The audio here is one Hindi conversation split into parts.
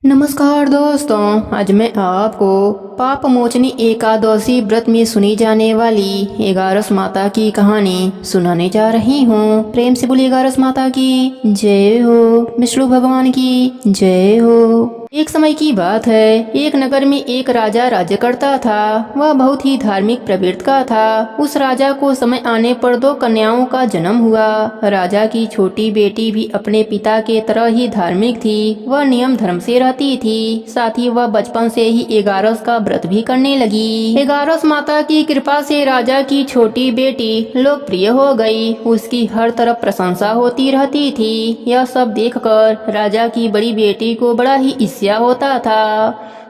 नमस्कार दोस्तों, आज मैं आपको पाप मोचनी एकादशी व्रत में सुनी जाने वाली एगारस माता की कहानी सुनाने जा रही हूँ। प्रेम से बोलिए एगारस माता की जय हो, विष्णु भगवान की जय हो। एक समय की बात है, एक नगर में एक राजा राज्य करता था। वह बहुत ही धार्मिक प्रवृत्ति का था। उस राजा को समय आने पर दो कन्याओं का जन्म हुआ। राजा की छोटी बेटी भी अपने पिता के तरह ही धार्मिक थी। वह नियम धर्म से रहती थी। साथ ही वह बचपन से ही एगारस का व्रत भी करने लगी। एगारस माता की कृपा से राजा की छोटी बेटी लोकप्रिय हो गई। उसकी हर तरफ प्रशंसा होती रहती थी। यह सब देखकर राजा की बड़ी बेटी को बड़ा ही ईर्ष्या होता था।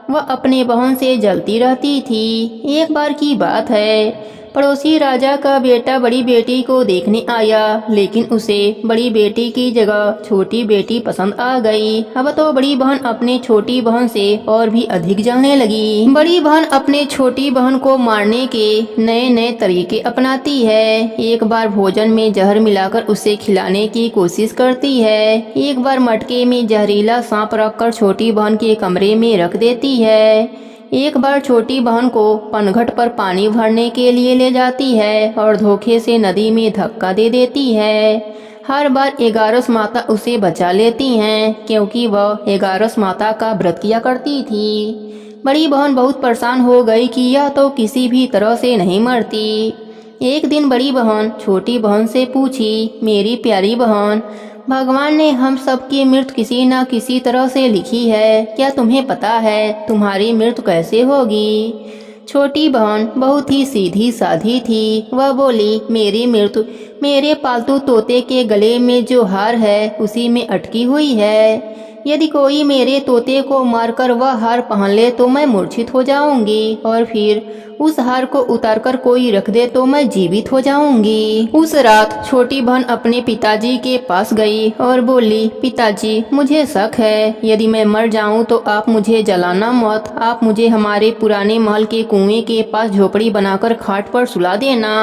वह अपने बहन से जलती रहती थी। एक बार की बात है, पड़ोसी राजा का बेटा बड़ी बेटी को देखने आया, लेकिन उसे बड़ी बेटी की जगह छोटी बेटी पसंद आ गई। अब तो बड़ी बहन अपने छोटी बहन से और भी अधिक जलने लगी। बड़ी बहन अपने छोटी बहन को मारने के नए नए तरीके अपनाती है। एक बार भोजन में जहर मिलाकर उसे खिलाने की कोशिश करती है। एक बार मटके में जहरीला सांप रखकर छोटी बहन के कमरे में रख देती है। एक बार छोटी बहन को पनघट पर पानी भरने के लिए ले जाती है और धोखे से नदी में धक्का दे देती है। हर बार एगारस माता उसे बचा लेती हैं, क्योंकि वह एगारस माता का व्रत किया करती थी। बड़ी बहन बहुत परेशान हो गई कि यह तो किसी भी तरह से नहीं मरती। एक दिन बड़ी बहन छोटी बहन से पूछी, मेरी प्यारी बहन, भगवान ने हम सबकी मृत्यु किसी न किसी तरह से लिखी है। क्या तुम्हें पता है तुम्हारी मृत्यु कैसे होगी? छोटी बहन बहुत ही सीधी साधी थी। वह बोली, मेरी मृत्यु मेरे पालतू तोते के गले में जो हार है उसी में अटकी हुई है। यदि कोई मेरे तोते को मारकर वह हार पहन ले तो मैं मूर्छित हो जाऊंगी, और फिर उस हार को उतारकर कोई रख दे तो मैं जीवित हो जाऊंगी। उस रात छोटी बहन अपने पिताजी के पास गई और बोली, पिताजी, मुझे शक है, यदि मैं मर जाऊं तो आप मुझे जलाना मत। आप मुझे हमारे पुराने महल के कुएं के पास झोपड़ी बनाकर खाट पर सुला देना।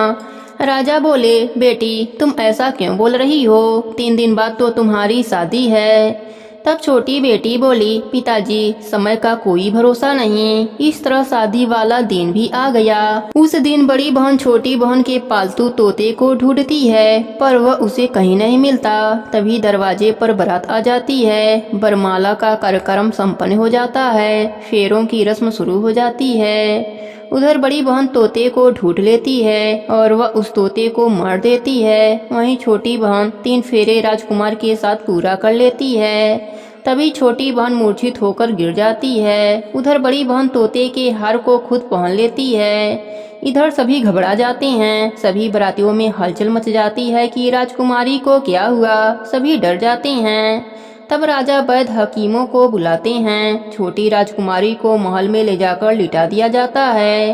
राजा बोले, बेटी, तुम ऐसा क्यों बोल रही हो? 3 दिन बाद तो तुम्हारी शादी है। तब छोटी बेटी बोली, पिताजी, समय का कोई भरोसा नहीं। इस तरह शादी वाला दिन भी आ गया। उस दिन बड़ी बहन छोटी बहन के पालतू तोते को ढूंढती है, पर वह उसे कहीं नहीं मिलता। तभी दरवाजे पर बारात आ जाती है। वरमाला का कार्यक्रम संपन्न हो जाता है। फेरों की रस्म शुरू हो जाती है। उधर बड़ी बहन तोते को ढूंढ लेती है और वह उस तोते को मार देती है। वहीं छोटी बहन 3 फेरे राजकुमार के साथ पूरा कर लेती है। तभी छोटी बहन मूर्छित होकर गिर जाती है। उधर बड़ी बहन तोते के हार को खुद पहन लेती है। इधर सभी घबरा जाते हैं। सभी बारातियों में हलचल मच जाती है कि राजकुमारी को क्या हुआ। सभी डर जाते हैं। तब राजा वैद्य हकीमों को बुलाते हैं। छोटी राजकुमारी को महल में ले जाकर लिटा दिया जाता है।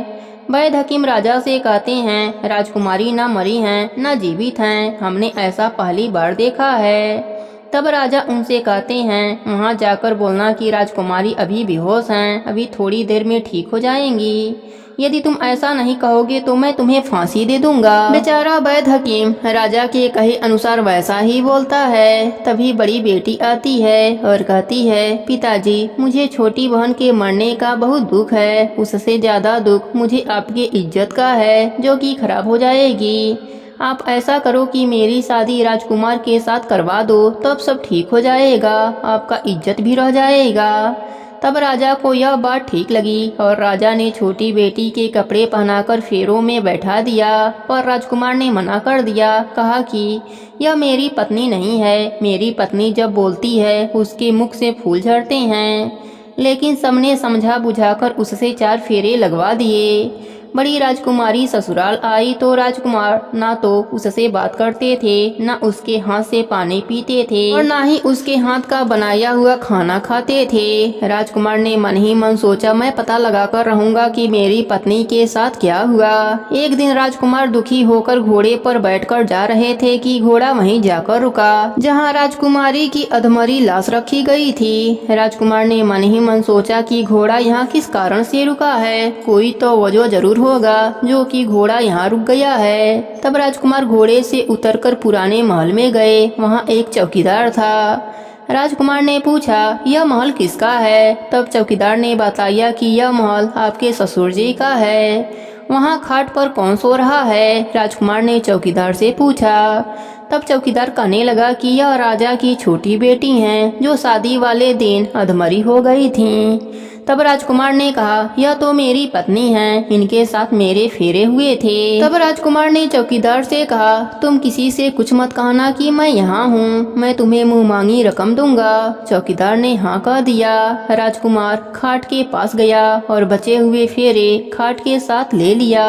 वैद्य हकीम राजा से कहते हैं, राजकुमारी ना मरी हैं ना जीवित हैं, हमने ऐसा पहली बार देखा है। तब राजा उनसे कहते हैं, वहां जाकर बोलना कि राजकुमारी अभी बेहोश हैं, अभी थोड़ी देर में ठीक हो जाएंगी। यदि तुम ऐसा नहीं कहोगे तो मैं तुम्हें फांसी दे दूंगा। बेचारा वैद्य हकीम राजा के कहे अनुसार वैसा ही बोलता है। तभी बड़ी बेटी आती है और कहती है, पिताजी, मुझे छोटी बहन के मरने का बहुत दुख है। उससे ज्यादा दुख मुझे आपकी इज्जत का है, जो कि खराब हो जाएगी। आप ऐसा करो कि मेरी शादी राजकुमार के साथ करवा दो, तब सब ठीक हो जाएगा, आपका इज्जत भी रह जाएगा। तब राजा को यह बात ठीक लगी और राजा ने छोटी बेटी के कपड़े पहनाकर फेरों में बैठा दिया। पर राजकुमार ने मना कर दिया। कहा कि यह मेरी पत्नी नहीं है। मेरी पत्नी जब बोलती है उसके मुख से फूल झड़ते हैं। लेकिन सबने समझा बुझाकर उससे 4 फेरे लगवा दिए। बड़ी राजकुमारी ससुराल आई तो राजकुमार ना तो उससे बात करते थे, ना उसके हाथ से पानी पीते थे, और ना ही उसके हाथ का बनाया हुआ खाना खाते थे। राजकुमार ने मन ही मन सोचा, मैं पता लगाकर रहूंगा कि मेरी पत्नी के साथ क्या हुआ। एक दिन राजकुमार दुखी होकर घोड़े पर बैठकर जा रहे थे कि घोड़ा वहीं जाकर रुका जहाँ राजकुमारी की अधमरी लाश रखी गई थी। राजकुमार ने मन ही मन सोचा कि घोड़ा यहाँ किस कारण से रुका है, कोई तो वजह जरूर होगा जो कि घोड़ा यहाँ रुक गया है। तब राजकुमार घोड़े से उतरकर पुराने महल में गए। वहाँ एक चौकीदार था। राजकुमार ने पूछा, यह महल किसका है? तब चौकीदार ने बताया कि यह महल आपके ससुर जी का है। वहाँ खाट पर कौन सो रहा है? राजकुमार ने चौकीदार से पूछा। तब चौकीदार कहने लगा कि यह राजा की छोटी बेटी हैं, जो शादी वाले दिन अधमरी हो गई थीं। तब राजकुमार ने कहा, यह तो मेरी पत्नी हैं, इनके साथ मेरे फेरे हुए थे। तब राजकुमार ने चौकीदार से कहा, तुम किसी से कुछ मत कहना कि मैं यहाँ हूँ, मैं तुम्हें मुँह मांगी रकम दूंगा। चौकीदार ने हाँ कह दिया। राजकुमार खाट के पास गया और बचे हुए फेरे खाट के साथ ले लिया।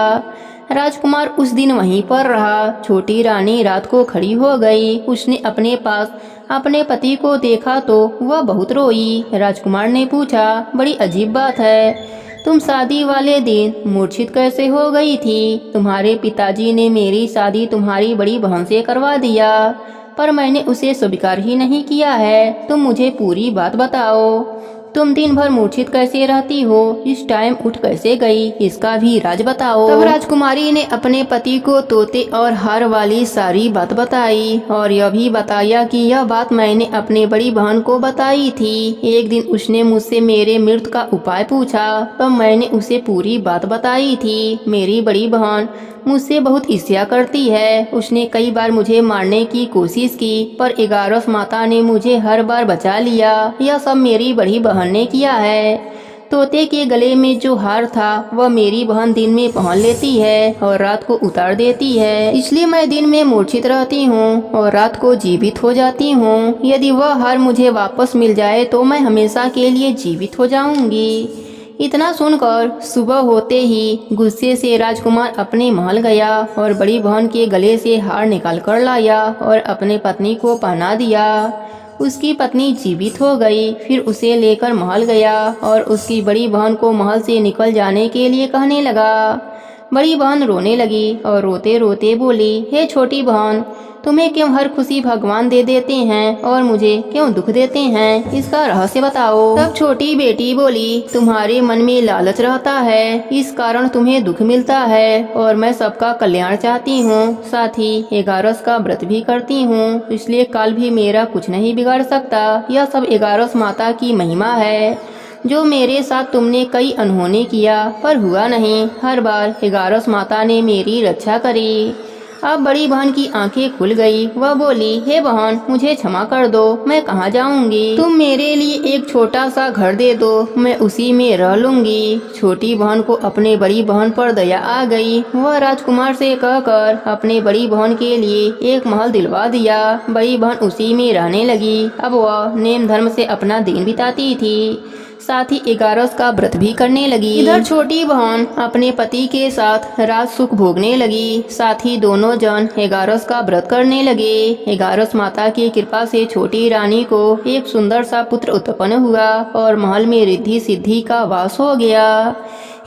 राजकुमार उस दिन वहीं पर रहा। छोटी रानी रात को खड़ी हो गई। उसने अपने पास अपने पति को देखा तो वह बहुत रोई। राजकुमार ने पूछा, बड़ी अजीब बात है, तुम शादी वाले दिन मूर्छित कैसे हो गई थी? तुम्हारे पिताजी ने मेरी शादी तुम्हारी बड़ी बहन से करवा दिया, पर मैंने उसे स्वीकार ही नहीं किया है। तुम मुझे पूरी बात बताओ। तुम दिन भर मूर्छित कैसे रहती हो? इस टाइम उठ कैसे गई? इसका भी राज बताओ। तब राजकुमारी ने अपने पति को तोते और हार वाली सारी बात बताई और यह भी बताया कि यह बात मैंने अपने बड़ी बहन को बताई थी। एक दिन उसने मुझसे मेरे मृत्यु का उपाय पूछा, तब मैंने उसे पूरी बात बताई थी। मेरी बड़ी बहन मुझसे बहुत ईर्ष्या करती है। उसने कई बार मुझे मारने की कोशिश की, पर 11 माता ने मुझे हर बार बचा लिया। यह सब मेरी बड़ी बहन ने किया है। तोते के गले में जो हार था वह मेरी बहन दिन में पहन लेती है और रात को उतार देती है, इसलिए मैं दिन में मूर्छित रहती हूँ और रात को जीवित हो जाती हूँ। यदि वह हार मुझे वापस मिल जाए तो मैं हमेशा के लिए जीवित हो जाऊंगी। इतना सुनकर सुबह होते ही गुस्से से राजकुमार अपने महल गया और बड़ी बहन के गले से हार निकाल कर लाया और अपने पत्नी को पहना दिया। उसकी पत्नी जीवित हो गई। फिर उसे लेकर महल गया और उसकी बड़ी बहन को महल से निकल जाने के लिए कहने लगा। बड़ी बहन रोने लगी और रोते रोते बोली, हे छोटी बहन, तुम्हें क्यों हर खुशी भगवान दे देते हैं और मुझे क्यों दुख देते हैं? इसका रहस्य बताओ। तब छोटी बेटी बोली, तुम्हारे मन में लालच रहता है, इस कारण तुम्हें दुख मिलता है और मैं सबका कल्याण चाहती हूँ। साथ ही 11 का व्रत भी करती हूँ, इसलिए काल भी मेरा कुछ नहीं बिगाड़ सकता। यह सब 11 माता की महिमा है। जो मेरे साथ तुमने कई अनहोनी किया पर हुआ नहीं, हर बार 11 माता ने मेरी रक्षा करी। अब बड़ी बहन की आंखें खुल गई। वह बोली, हे बहन, मुझे क्षमा कर दो, मैं कहाँ जाऊंगी? तुम मेरे लिए एक छोटा सा घर दे दो, मैं उसी में रह लूंगी। छोटी बहन को अपने बड़ी बहन पर दया आ गई। वह राजकुमार से कहकर अपने बड़ी बहन के लिए एक महल दिलवा दिया। बड़ी बहन उसी में रहने लगी। अब वह नेम धर्म से अपना दिन बिताती थी, साथ ही 11 का व्रत भी करने लगी। इधर छोटी बहन अपने पति के साथ राज सुख भोगने लगी। साथ ही दोनों जन 11 का व्रत करने लगे। 11 माता की कृपा से छोटी रानी को एक सुंदर सा पुत्र उत्पन्न हुआ और महल में रिद्धि सिद्धि का वास हो गया।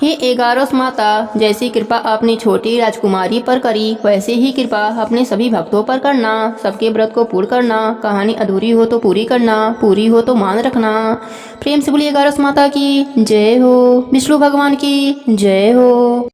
हे 11 माता, जैसी कृपा आपने छोटी राजकुमारी पर करी, वैसे ही कृपा अपने सभी भक्तों पर करना। सबके व्रत को पूर्ण करना। कहानी अधूरी हो तो पूरी करना, पूरी हो तो मान रखना। प्रेम से बोलिए 11 माता की जय हो। विष्णु भगवान की जय हो।